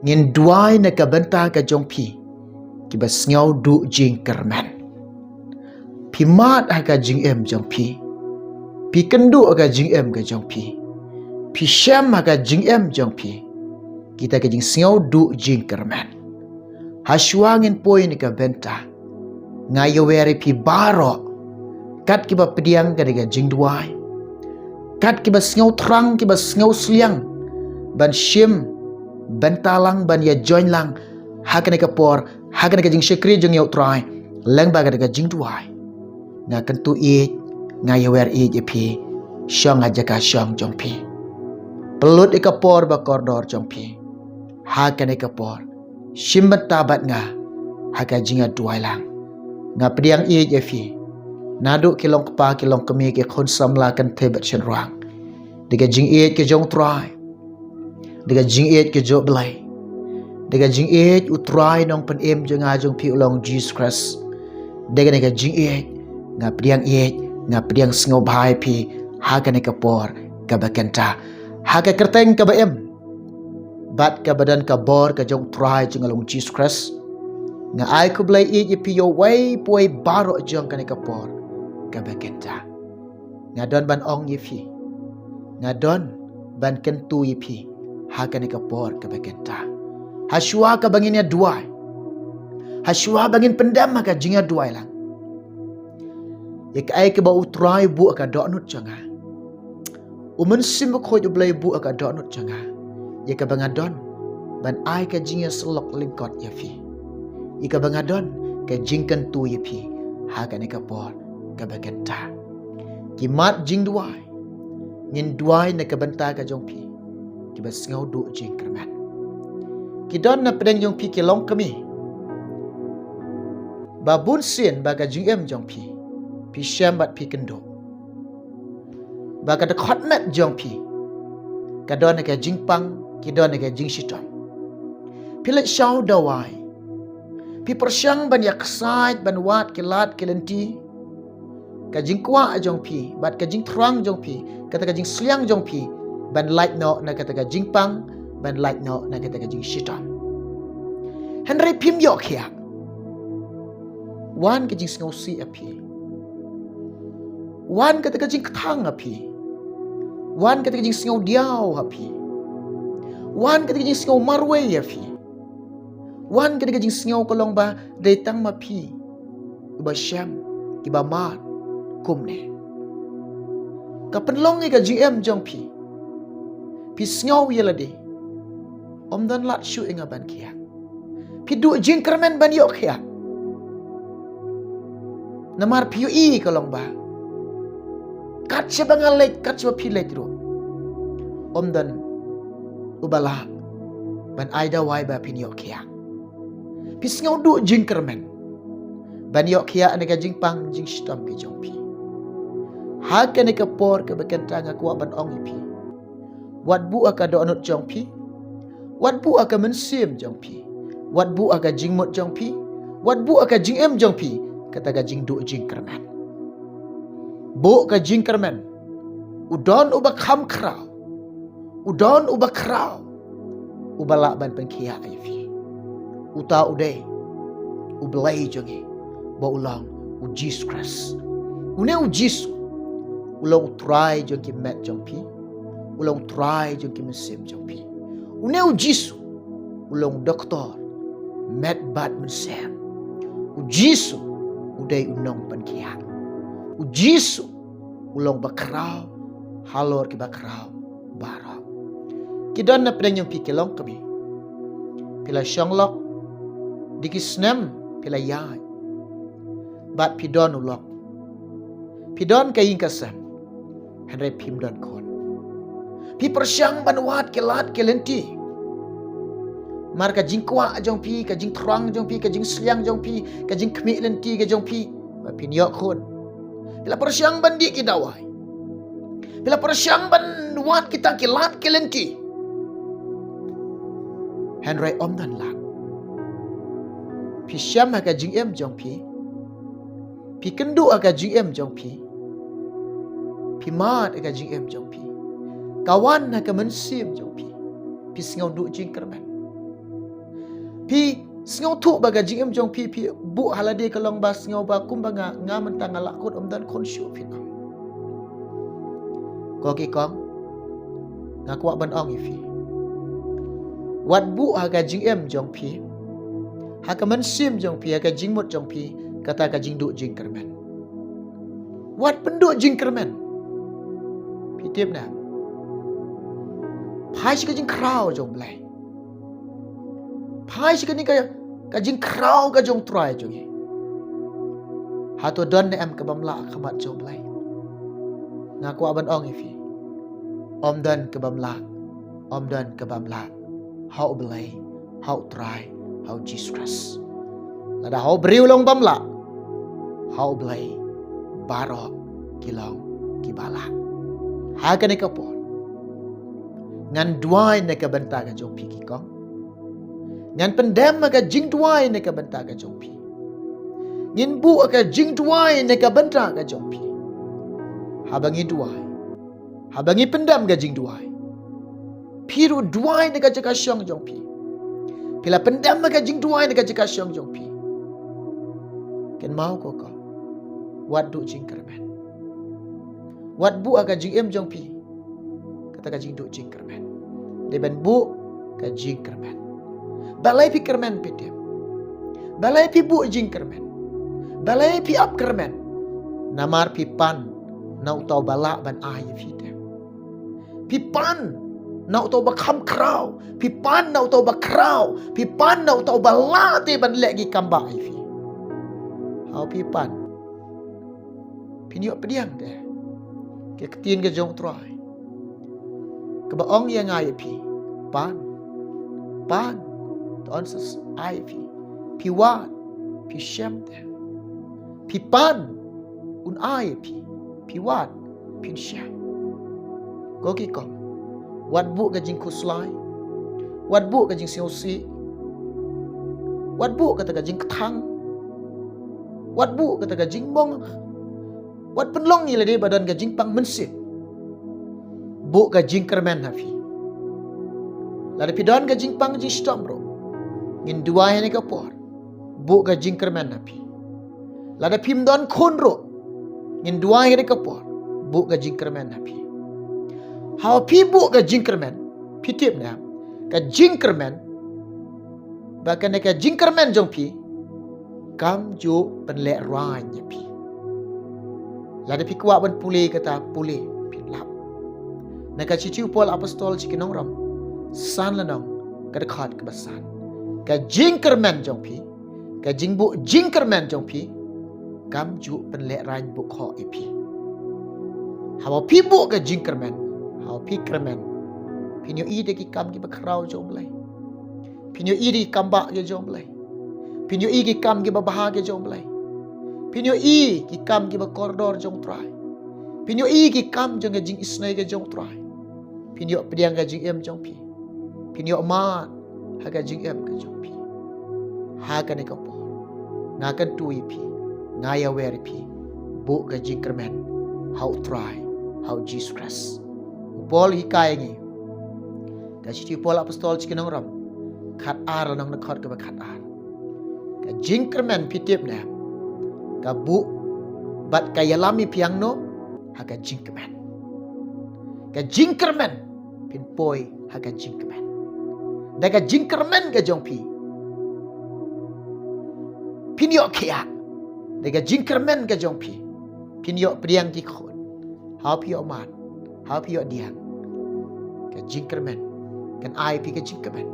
ngin duai na ka benta ka jong pi ki ba sngau du jing kerman pi mat ka jing em jong pi kendu ka jing em ka jong pi syam ka jing em jong pi kita ka jing sngau du jing kerman hashwangin poin ka benta ngayo weri pi baro kat ki ba pediang ka diga jing duai kat ki ba sngau trang ki ba sngau sliang ban shim bentalang ban ya join lang hakane ka por hakane ka jing shekri jong yau trai lang ba ka diga jing duai nga kentu e ngayo wer e pi syang aja ka syang jong pi pelut ka por ba koridor jong pi hakane ka por shim tabat nga haka jinga duai lang nga pediang e fi nadu kilong pa kilong kemi ke khon samla kan thebet chen ruang diga jing e ke jong trai diga jing e ke jo blai diga jing e utrai nong pen em jenga jong pi ulong Jesus Christ diga jing e nga pediang sngo bhai pi haga ne ka por ka bakenta haga kerteng ka ba em bat ka badan ka bor ka jong trai jeng along Jesus Christ nga ai ku blai e pi yo wai poi baro jong ka ne ka por ka bakenta nga don ban ong ye fi nga don ban kentu ye pi haga ne ka por ka bakenta haswa ka bangin ya duai haswa bangin pendam ka jinga duai lang yak ai ke ba utrai bu ka donut janga umun sim ko jo blai bu ka donut janga yak ka bangadon ban ai ka jinga selok lingkot ya fi ika bangadon ka jingkan tu ya fi ha ka ne ka por ka baganta ki mat jing duai ngin duai na ka banta ka jong pi ki bas ngau du jing kerman ki don na pedeng jong pi ki long kami babun sin ba ka jing em jong pi pi syam bat pi kendo ba ka khot met jong pi ka don ka jing pang ki don ka jing shitom pi let shaw dawai pi persyang ban yak sait ban wat ki lat ki lenti ka jing kwa jong pi bat ka jing trang jong pi kata ka jing sliang jong pi ban light no na kata ka jing pang ban light no na kata ka jing shitom henry pim yok khia wan ka jing sngo si api wan kata ka jing thang api wan kata ka jing sngo diao api wan kata ka jing sngo marwe api wan kata ka jing sngo kolong ba detang mapi ba syam ki ba mat kumne ka penlong ka gm jong pi sngo yela de om dan lat shu inga ban kia pi du jing kermen ban yok kia namar piu i kolong ba kat se bangalek kat se pilek ro om dan ubala ban aida wai ba pin yok kia pis ngau du jing kermen ban yok kia ane ka jing pang jing stom ki jong pi ha ka ne ka por ka bakenta nga kwa ban ong pi wat bu aka do anut jong pi wat bu aka mensim jong pi wat bu aka jing mot jong pi wat bu aka jing em jong pi kata ka jing du jing kermen bu ka jing kermen udon uba kham krau udon uba krau ubala ban pengkia ai fi uta uday ublai jongi ba ulang u Jesus Christ une u Jesus ulang try jongi met jongpi ulang try jongi mesim jongpi une u Jesus ulang doktor met bat mesem u Jesus uday unong pankia u Jesus ulang bakrau halor ki bakrau bara kidon na pedang jongpi kelong kami pila shanglok dikisnem pila yai bat pidon ulok pidon kayin kasam henry pimdon kon pi persyang banwat kelat kelenti mar ka jingkwa jong pi ka jing trang jong pi ka jing sliang jong pi ka jing khmi lenti ka jong pi ba pinyok kon pila persyang bandi ki dawai pila persyang banwat kita kelat kelenti henry omdan lak pi syam ka jing em jong pi kendu ka jing em jong pi mat ka jing em jong kawan ka mensim jong pi sngau du jing kerman Pi sngau thu baga jing em jong pi bu halade kalong ba sngau ba kum ba nga mentang ala kut dan kon shu phi no. Ko ki kong ngaku ban ong ifi. Wat bu aga jing em jong pi. Haka man sim jong pi aga jing mut jong pi kata ka jing du jing kermen. Wat pendu jing kermen. Pi tiap na. Pai shi ka jing krau jong blai. Pai shi ka ni ka jing krau ka jong try jong hi. Hato don em ka bamla khamat jong blai. Ngaku ban ong ifi. Om dan ke bamla. Om dan ke bamla. Hau blai, hau try, hau Jesus. Lada hau beriu long bamla. Hau blai, baro kilong kibala. Haga ne kapor. Ngan duai ne ka benta ka jong pi ki kong. Ngan pendem ka jing duai ne ka benta ka jong pi. Ngin bu ka jing duai ne ka benta ka jong pi. Habangi duai. Habangi pendam ka jing duai. Piru duai ne ka jaka syong jong pi. Pila pendam ka jing duai ne ka jaka syong jong pi. Ken mau ko ko. Wat du jing kermen. Wat bu ka jing em jong pi. Kata ka jing du jing kermen. Leben bu ka jing kermen. Balai pi kermen pi dem. Balai pi bu jing kermen. Balai pi ap kermen. Namar pi pan nau tau bala ban ai fi dem. Pi pan nau tau ba kham krau. Pi pan nau tau ba krau. Pi pan nau tau ba la te ban lek gi kamba ai fi. Hau pi pan. Pi niok pediang de. Ke ketien ke jong trai. Ke ba ong yang ai pi. Pan. Pan. Ton ses ai fi. Pi wat. Pi shem de. Pi pan. Un ai pi. Pi wat. Pi shem. Ko ki kom. Wat bu ka jing kuslai. Wat bu ka jing siosi. Wat bu ka ta ka jing ktang. Wat bu ka ta ka jing bong. Wat penlong ni lade badan ka jing pang mensip. Bu ka jing kermen hafi. Lade pidon ka jing pang jing stomro. Ngin dua hene ka por. Bu ka jing kermen hafi. Lade pim don konro. Ngin dua hene ka por. Bu ka jing kermen hafi. Hau pi bu ka jingkermen. Pi tip na. Ka jingkermen. Bahkan ka jingkermen jong pi. Kam ju penlek rai nya pi. Lada pi kuat ban pulih kata pulih. Pi lap. Naka cici pol apostol cikinong ram. San lanong. Ka dekat ke besan. Ka jingkermen jong pi. Ka jingbu jingkermen jong pi. Kam ju penlek rai bu kho pi. Hau pi bu ka jingkermen. Hau pi kermen. Pinyo i de ki kam ki bakrau jom lai. Pinyo i de kamba ki jom lai. Pinyo i ki kam ki babaha ki jom lai. Pinyo i ki kam ki bakordor jom trai. Pinyo i ki kam jong jing isnai ki jom trai. Pinyo pediang ka jing em jong pi. Pinyo ma ha ka jing em ka jom pi. Ha ka ne ka po. Nga kan tui pi. Nga ya wer pi. Bu ka jing kermen. Hau try. Hau Jesus Christ. Paul hikai ngi. Kasi Paul apostol cikinong ram. Khat ar nang nakhat ka khat ar. Ka jingkermen pitip na. Ka bu bat ka yalami piang no ha ka jingkermen. Ka jingkermen pin poi ha ka jingkermen. Da ka jingkermen ka jong pi. Pinyo kia. Da ka jingkermen ka jong pi. Pinyo priang ki khon. Ha pio man. Ha pio diang. Ka jingkermen. Kan ai pi ka jingkermen.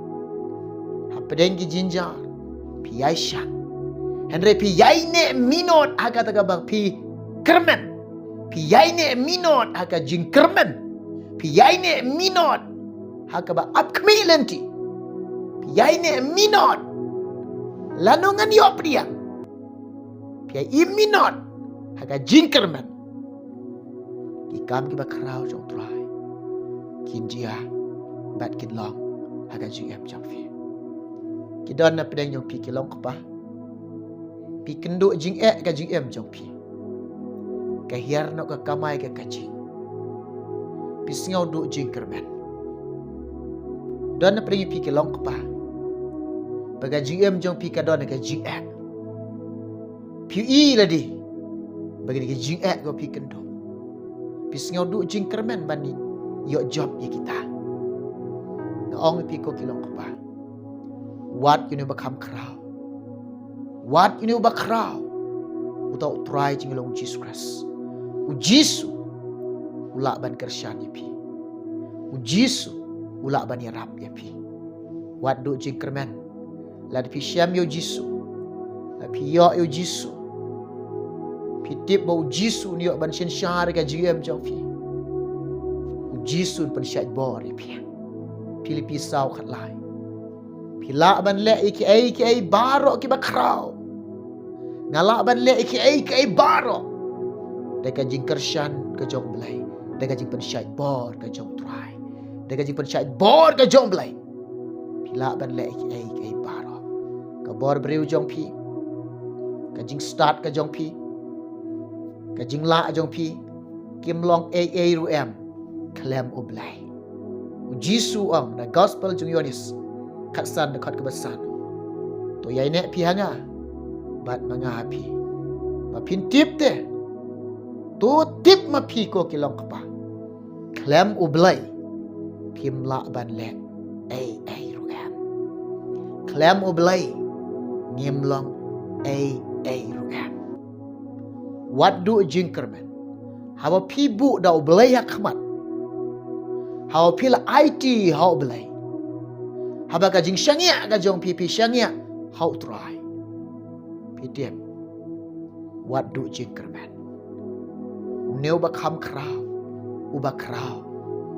Ha pedeng ki jinjar. Pi Aisha. Henry pi yai ne minot aga taga bang pi kermen. Pi yai ne minot aga jingkermen. Pi yai ne minot aga ba apkmi lenti. Pi yai ne minot lanongan yo priang. Pi yai minot aga jingkermen. Ki kam ki ba krau jong trai. Kin jia bat kin long haga jing em jang fi. Ki don na pedeng jong pi ki long kapa. Pi kenduk jing ka jing em jong pi. Ka hiar no ka kamai ka kajing. Pi singau du jing kermen. Don na pedeng pi ki long kapa. baga GM jong pi kadon ka GX pi ladi bagi ke GX go pi kendo pi ngau du jing kermen bani yo job ye kita ong pi ko kilong ko ba what you know become crowd what you know ba crowd utau try jing long Jesus Christ u Jisu ula ban kersyan ye pi u Jisu ula ban ye rap ye pi what do jing kermen la pi syam yo Jisu la pi yo Jisu pi tip bau Jisu ni yo ban shen syar ka GM jong pi u Jisu pan syat bor ye pi Filipi sau khat lai pila ban le iki baro ki bakrau ngala ban le iki baro deka jing kersyan ke jong blai deka jing pen syait bor ke jong try deka jing pen syait bor ke jong blai pila ban le iki baro ke bor breu jong pi ke jing start ke jong pi ke jing la jong pi kim long ru em klem oblai Jisu ang na gospel jung Yohanes katsan dekat kebesan to yai nek pi hanga bat manga pi ma pin tip te to tip ma pi ko kilong kapa klem ublai kim la ban le ruam klem ublai ngim long ruam what do jinkerman hawa pi bu da ublai hakmat how pila IT how belai haba ka jing syangya ka jong pipi syangya how try pidem what do jing kerman neu ba kham kraw u ba kraw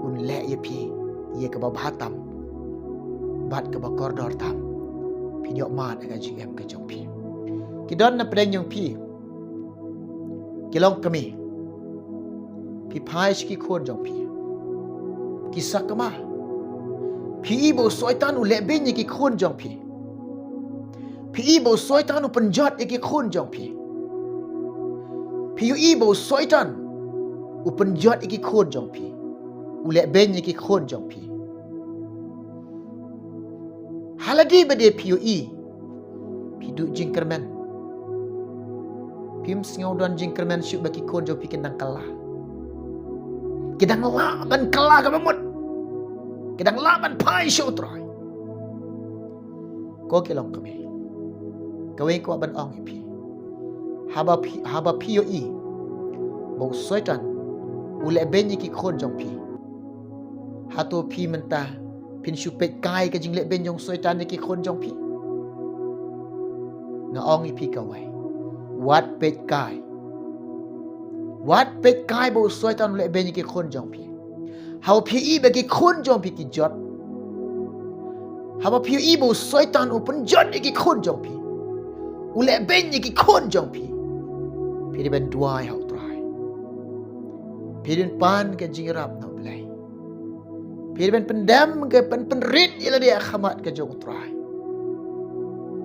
un le ye pi ye ka ba bhatam bat ka ba koridor tam pi nyok man ka jing em ka jong pi kidon na preng jong pi kilong kami pi phai ki khon jong pi kisah kemah pi ibo soitan u leben ye ki khon jong pi ibo soitan u penjat ye ki khon jong pi ibo soitan u penjat ye ki khon jong pi u leben ye ki khon jong pi haladi bade pi du jingkerman pim singau don jingkerman syuk baki khon jong pi kendang kalah Kedang laban kalah ka bamut. Kedang laban pai syau try. Ko kilong kami. Kawai ko aban ong ipi. Haba piyo Bau soitan. Ule benyi ki khon jong pi. Hato pi mentah. Pin syupet kai ka jing le ben jong soitan ki khon jong pi. Nga ong ipi kawai. Wat pet kai. Wat pet kai bau soitan le benyi ki khon jong pi. Hau pi bagi khon jong pi ki jot. Haba pi bau soitan open jot ki khon jong pi. Ule benyi ki khon jong pi. Pi de ben duai hau try. Pi den pan ke jingrap no belai. Pi de ben pendam ke penrit ila dia khamat ke jong try.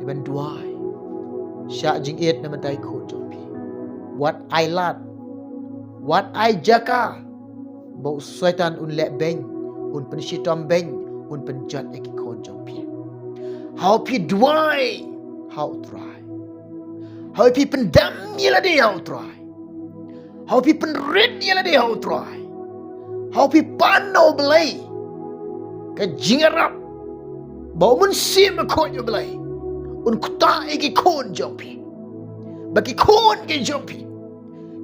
De ben duai. Syak jing et na mentai khon jong pi. What I lat Wat ai jaka bau syaitan un lek beng un pen shitom beng un pen jat ek khon jong pi how pi dwai how try how pi pen dam yela de how try how pi pen red yela de how try how pi pan no blai ka jingarap bau mun sim khon yo blai un kuta ek khon jong pi baki khon ke jong pi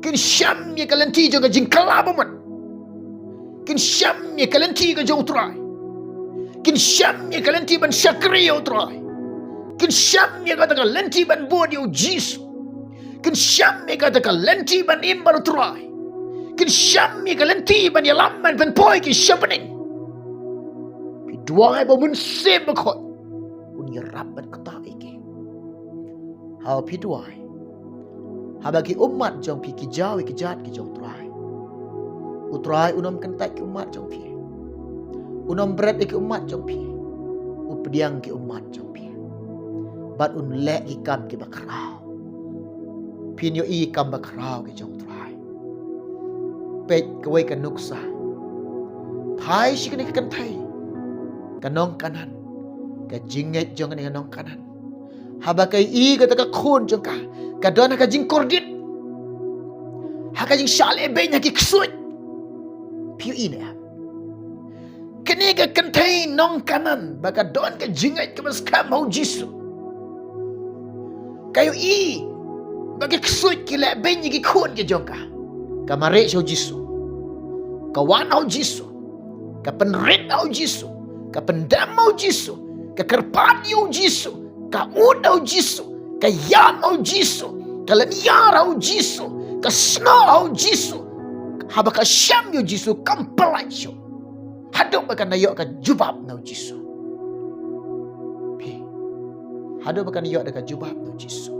kin syam ye kalanti jo ga jing kalabamat kin syam ye kalanti ga jo try kin syam ye kalanti ban syakri yo try kin syam ye ga ta kalanti ban bod yo jis kin syam ye ga ta kalanti ban imbar try kin syam ye kalanti ban yalam ban poi ki syapaning pi duai ba mun sem ko un yarab ban kata iki how pi duai habagi umat jong pi ki jawi ki jat ki jong try utrai unom kentai ki umat jong pi unom berat ki umat jong pi updiang ki umat jong pi bat un le ki kam ki bakrau pin yo i kam bakrau ki jong try pet kawai kan nuksa thai shi kan thai kanong kanan ka jinget jong dengan nong kanan. Haba kai I ka taka khun jong ka don ka jing kordit. Ha ka jing shale be nya ki ksut. Piu I ne. Kini ka contain nong kanan baka don ka jinget ka mas kam mau Jisu. Kayu I bagi ksut ki le be nya ki khun ke jong ka. Ka mare shau Jisu. Ka wan au Jisu. Ka penret au Jisu. Ka pendam au Jisu. Ka kerpat au Jisu. Ka ud au Jisu. Ka yan au Jisu. Ka lanyar au Jisu. Ka snow au Jisu. Haba ka syam au Jisu kampelai syau. Hadap baka nayok ka jubab nau Jisu. Pi. Hadap baka nayok ka jubab nau Jisu.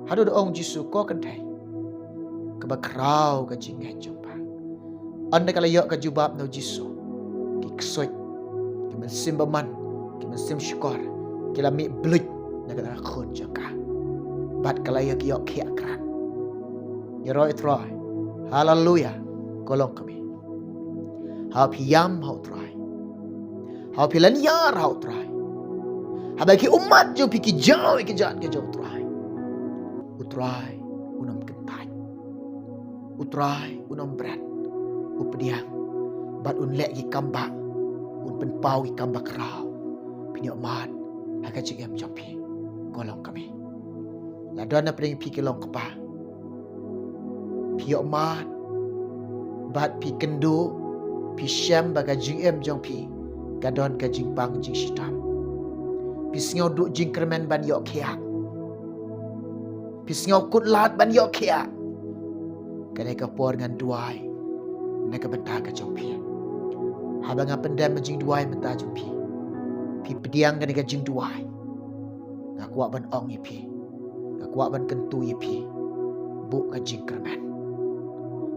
Hadap ong Jisu ko kentai. Ka bakrau ka jingai jumpa. Anda kalau yok ka jubab nau Jisu. Ki ksoi. Ki mensim baman. Ki mensim syukur. Ki lami bluj na ka khun jangka. Bat kalau yok ki akran. Ya roi troi. Haleluya. Kolong kami. Hau piyam hau try. Hau pilan yar hau try. Habaki umat jo piki jauh ke jat ke jauh try. Utry unam kentai. Utry unam berat. Upediang bat un lek ki kambak un pen pau ki kambak rau pini mat aga jigem jampi golong kami la dona pring pi ki long kepa pi mat bat pi kendo pi syam baga jigem jampi gadon ka jingpang jing sitam pi sngau du jing kermen ban yok khia pi sngau kut lat ban yok khia kane ka por ngan duai nak bentar ke jompi. Habang pendam jing duai mentah jompi. Pi pediang kan jing duai. Ngak kuat ban ong ye pi. Ngak kuat ban kentu ye pi. Bu ka jing kerman.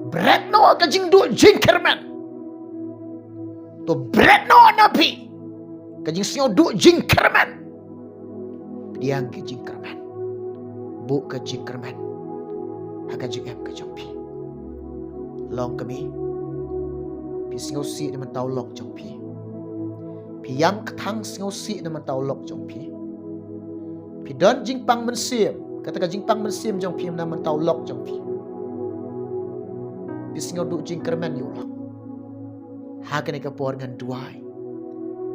Berat no ka jing du jing kerman. To berat no na pi. Ka jing sio du jing kerman. Pediang ke jing kerman. Bu ka jing kerman. Aga jing em ka jompi. Long kami pi singau si na mentau lok jong pi. Pi yam ketang singau si na mentau lok jong pi. Pi don jingpang mensim. Kata ka jingpang mensim jong pi na mentau lok jong pi. Pi singau du jing kermen yu lok. Ha kene ka por ngan duai.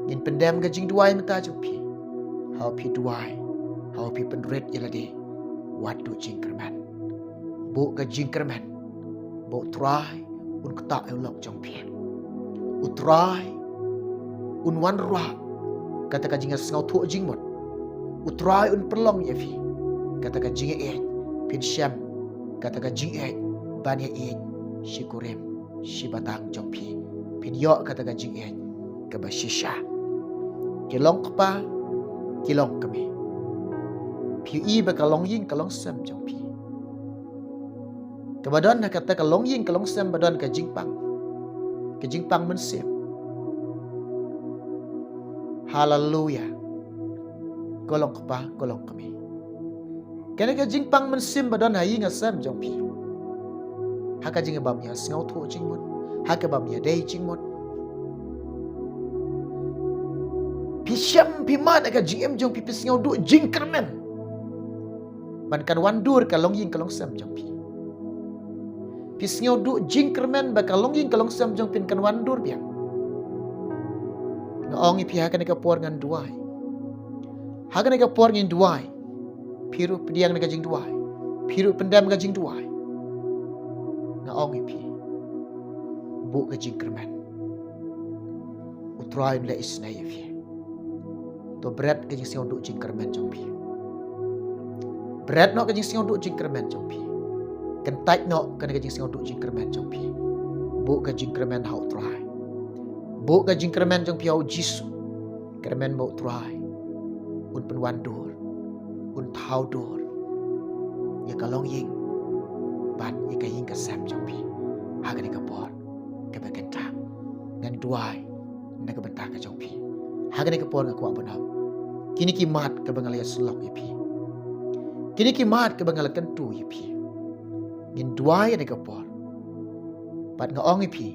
Ngin pendam ka jing duai mentah jong pi. Hau pi duai. Hau pi penret ilade. Wat du jing kermen. Bu ka jing kermen. Bu try un ketak yu lok jong pi. Utrai un wan ruah kata ka jinga sngau thu jingmot utrai un perlong ye fi kata ka jinga e pin syam kata ka jinga ban ye e shikurem shibatang jongpi pin yo kata ka jinga ka bashisha kilong kpa kilong kami pi I ba kalong yin kalong sam jongpi kabadon kata ka long yin kalong sam badon ka jingpang Kejingpang mensim. Haleluya. Golong kepa, golong kami. Kena kejingpang mensim badon hayi ngasam jongpi. Haka jinga bamnya sngau thu jingmut. Haka bamnya dei jingmut. Pisyam piman aga jingem jongpi pisngau du jing kermen. Ban kan wandur ka long yin ka long sam jongpi. Pisngau du jing kermen bakal long yin kalong sam jong pin kan wandur biang. Ngaong I pihak ka por ngan duai. Hakan ka por ngin duai. Piru pediang ka jing duai. Piru pendam ka jing duai. Ngaong I pi. Bu ka jing kermen. Utrai le isnai fi. To berat ka jing singau du jing kermen jong pi. Berat no ka jing singau du jing kermen jong pi. Kentai no kena kajing singau duk jing kermen jong pi. Bu ka jing kermen hau try. Bu ka jing kermen jong pi hau Jisu. Kermen mau try. Un penwandur. Un thau dur. Ya kalong ying. Ban ya ka ying ka sam jong pi. Ha ka ni ka por. Ka ba kenta. Ngan duai. Na ka benta ka jong pi. Ha ka ni ka por ka kwa banau. Kini ki mat ka bangalaya selok ya pi. Kini ki mat ka bangalaya kentu ya pi. Ngin duai ni ka por. Pat ngaong I pi.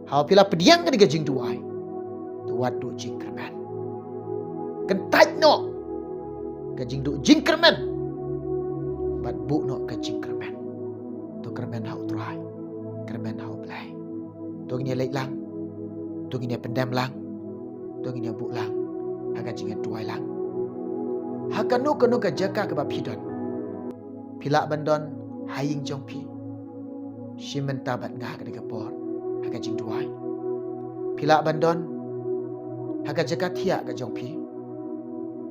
Hau pila pediang ka ni ka jing duai. Tu wat du jing kerman. kentaj no ka jing du jing kermen bat bu no ka jing kermen to kermen hau trai kermen hau blai to ngi lek lang to ngi pendam lang to ngi bu lang haka jing tuai lang haka no ka jaka ka ba pidon pila bandon haying jong pi shimenta bat nga ka de por haka jing tuai pila bandon haka jaka thia ka jong pi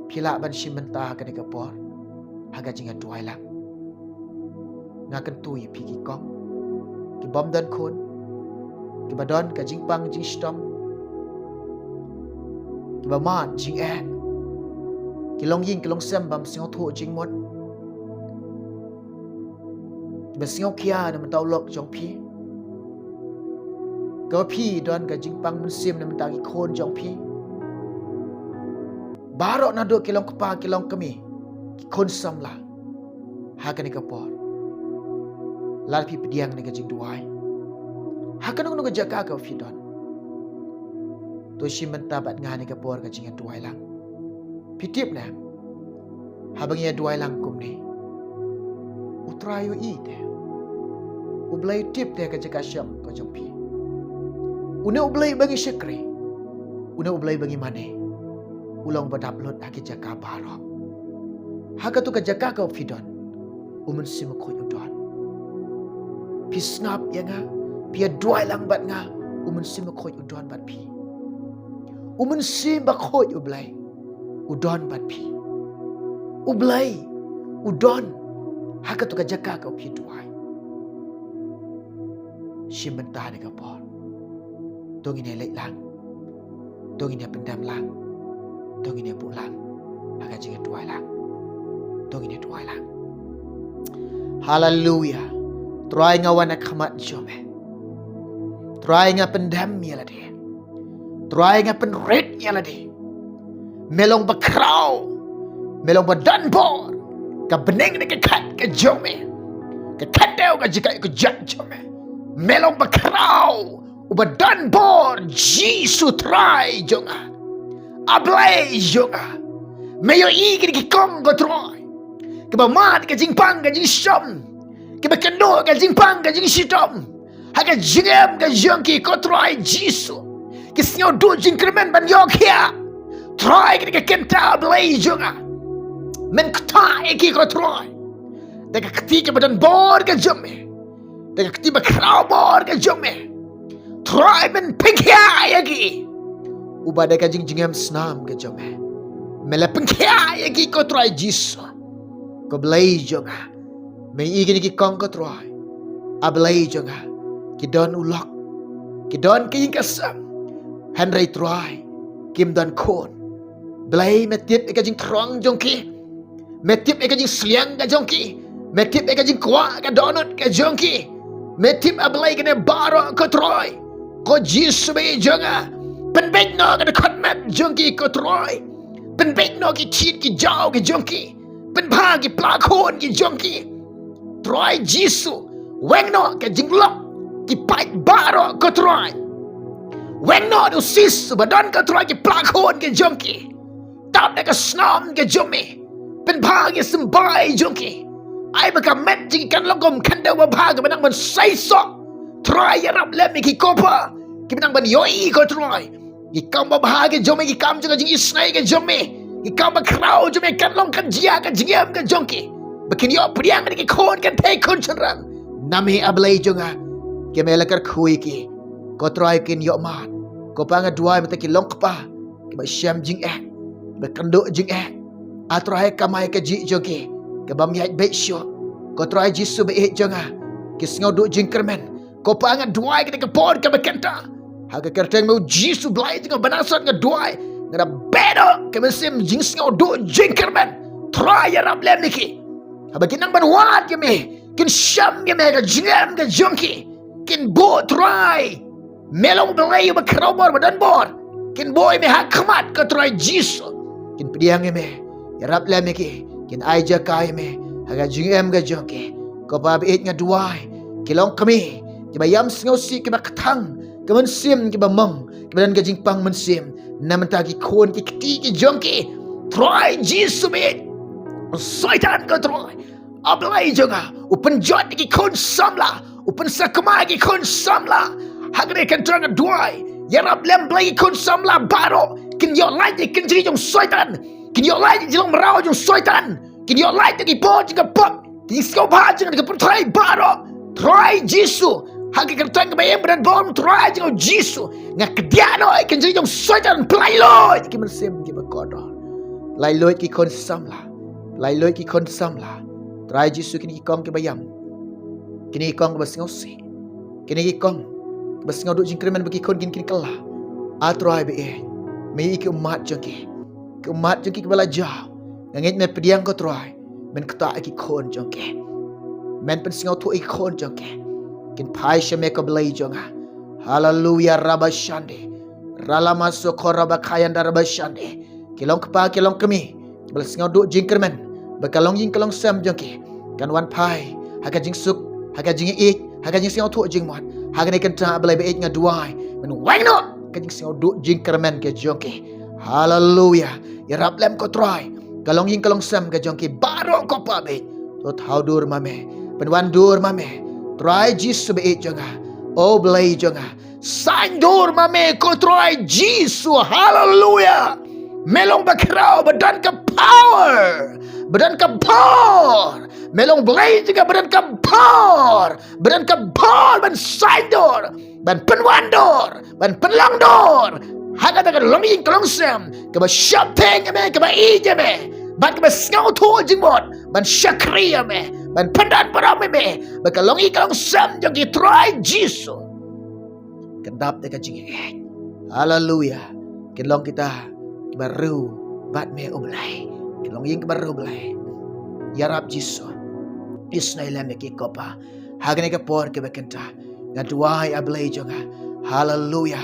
pila ban shimenta ka de por haka jing tuai lang nga kan tu yi pi ki kong ki bom dan khon ki badon ka jing pang jing stom ki ba man jing ki long ying ki long sem bam sing tho jing mot ki ba sing kia na man taw lok jong pi ka pi don ka jing pang mun sim na man ta ki khon jong pi barok na do ki long kpa ki long kami ki khon sam la ha ka ni ka por lar pi pediang ni ka jing duai ha ka no ka jaka ka fi don to shi menta bat nga ni ka por ka jing duai lang pitip na habang ya duai lang kum ni utrayo i te ublay tip te ka jaka syam ka jong pi une ublay bangi syakri une ublay bangi mane ulang badap lot aki jaka baro haka tu ka jaka ka fi don umun sim ko udon pi snap ya nga pi duai lang bat nga umun sim ko udon bat pi umun sim ba ko ublay udon bat pi ublay udon haka tu ka jaka ka pi duai shimenta de ka por dong ini lek lang dong ini pendam lang dong ini bu lang haka jing duai lang dong ini duai lang hallelujah try ngawan nak khamat jome try nga pendam ya lade try nga pen red ya lade melong bakrau melong badan bor ka beneng ni ka kat ka jome ka kadau ka jika ka jat jome melong bakrau ubadan bor jisu try jonga ablay jonga meyo igri ki kong go troy ka ba mat ka jingpang ka jing shom ka ba kendo ka jingpang ka jing shitom ha ka jingem ka jonki ko troy jisu ki snyo do jingkremen ban yokia troy ka kenta ablay jonga men kta ki ko troy da ka kti ka badan bor ka jome da ka kti ba kraw bor ka jome troy men pikya yagi ubada ka jingem snam ka jome mela pikya yagi ko troy jisu ko blay jonga me igini ki kong ko troy ablay jonga ki don ulok ki don ki kasam henry troy kim don kon blay metip ka jing trong jongki metip ka jing sliang ka jongki metip ka jing kwa ka donut ka jongki metip ablay ka ne baro ko troy ko jisu be jonga penbek no ka khotmat jongki ko troy penbek no ki chit ki jaw ki jongki penbha ki plakon ki jongki troy jisu weng no ka jinglok ki pait baro ko troy weng no du sis badan ko troy ki plakon ki jongki tap da ka snom ki jomi penbha ki sembai jongki ai ba ka met ji kan logom khanda wa bha ka banang ban sai so troy ya rap lem ki kopa ki banang ban yoi ko troy ki kam ba bha ki jomi ki kam jong jing isnai ki jomi ki kam ba krau jomi kan long kan jia ka jingam ka jongki bakin yo priang ki khon kan thai khon chanrang nami ablay jonga ke mela kar khui ki ko troy kin yo man ko pa nga duai mata ki long pa ki ba syam jing ba kando jing a troy kamai ka ji jongki ke bam yai be syo ko troy jisu be jonga ki sngo do jing kermen ko pa nga duai ki ka por ka bakanta ha ka kerteng mo jisu blai jing banasat nga duai nga bedo ke mesim jing sngo do jing kermen troy ya rab lem niki habakin nang banwat ke me kin syam ke me ka jingam ka jongki kin bo troy melong belay ba krobor badan bor kin boy me hakmat ka troy jisu kin pediang me ya rab lem niki kin aija kai me haga jingam ga jongki ko pa be nga duai kilong kami ki bayam sngo si ki ba katang ki man sim ki ba mong ki badan ga jingpang man sim naman ta ki khon ki kti ki jongki Try Jesus be Satan ko try Ablay jonga Upen jot ki kon samla Upen sakma ki kon samla Hagre kan terang duai Yarab lem blay kon samla baro Kin yo lai kin ji jong Satan Kin yo lai jong merau jong Satan Kin yo lai ki po jong pop Kin sko ba jong ki try baro Try Jesus Hagi kan terang bayam beran bom try jong Jesus ngak kediano kin ji jong Satan play loy ki mersem ki bakodo lai loy ki kon samla lai loy ki kon samla try Jesus kini ki kong ki bayam kini ki kong ba singau si kini ki kong ba singau duk jing kremen bagi kon kini kala a try be me ki umat jong ki umat jong ki bala jau ngit me pediang ko try men kata ki kon jong ki men pen singau tu ki kon jong ki kin pai shame ko blai jonga haleluya rabashande ralama sokora bakayan darabashande kilong kpa kilong kemi bal singau duk jing kremen bakalong jing kalong sam jongki kan wan pai haga jing suk haga jing ik haga jing singau tu jing mat haga ne kan ta blai be ik ngaduai men wang no ka jing singau duk jing kremen ke jongki haleluya ya rab lem ko try kalong jing kalong sam ke jongki baro ko pa be to thau dur mame pen wan dur mame try Jesus be jonga oh blai jonga sign dur mame ko try Jesus haleluya melong bakrau badan ke power badan ke power melong blai juga badan ke power ban sign dur ban penwandor ban penlangdor haga ta longi kolong sem ke ba shopping me ke ba ije me ban ke ba ngau tu jingmot ban shakriya me ban pandan para me bakalongi kalong sam jong ki try Jesus kedap te ka jing haleluya kelong kita baru bat me oblai kelong ying baru oblai ya rab Jesus isnai lem ki kopa hagne ka por ke bekenta ngadwai ablai jonga haleluya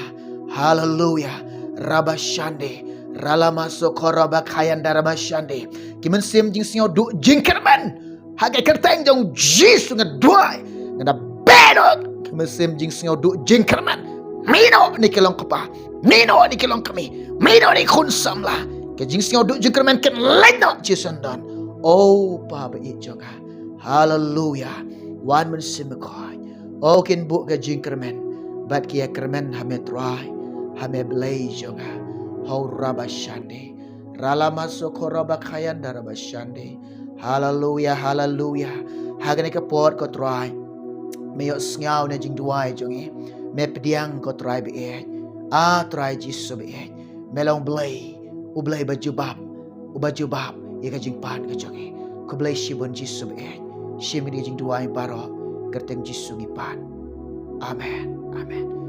haleluya rabashande ralama sokora bakayan darabashande kimen sim jing singau du jing kerman hagai kerteng jong Jesus ngadwai ngada bedok mesim jing singau du jing kerman mino ni kelong kapa mino ni kelong kami mino ni kun samla ke jing singau du jing kerman ken leno Jesus dan oh pa ba i jonga haleluya wan men simkoi oh ken bu ke jing kerman bat kia kerman hame try hame blai jonga hau rabashande ralama sokora bakayan darabashande haleluya haleluya hagane ka pot ko try meyo sngau na jing duai jongi me pediang ko try be a try Jesus be melong blai u blai bajubab ye ka jing pan ka jongi ko blai shibon Jesus be shimi jing duai baro kerteng Jesus ngi pan amen amen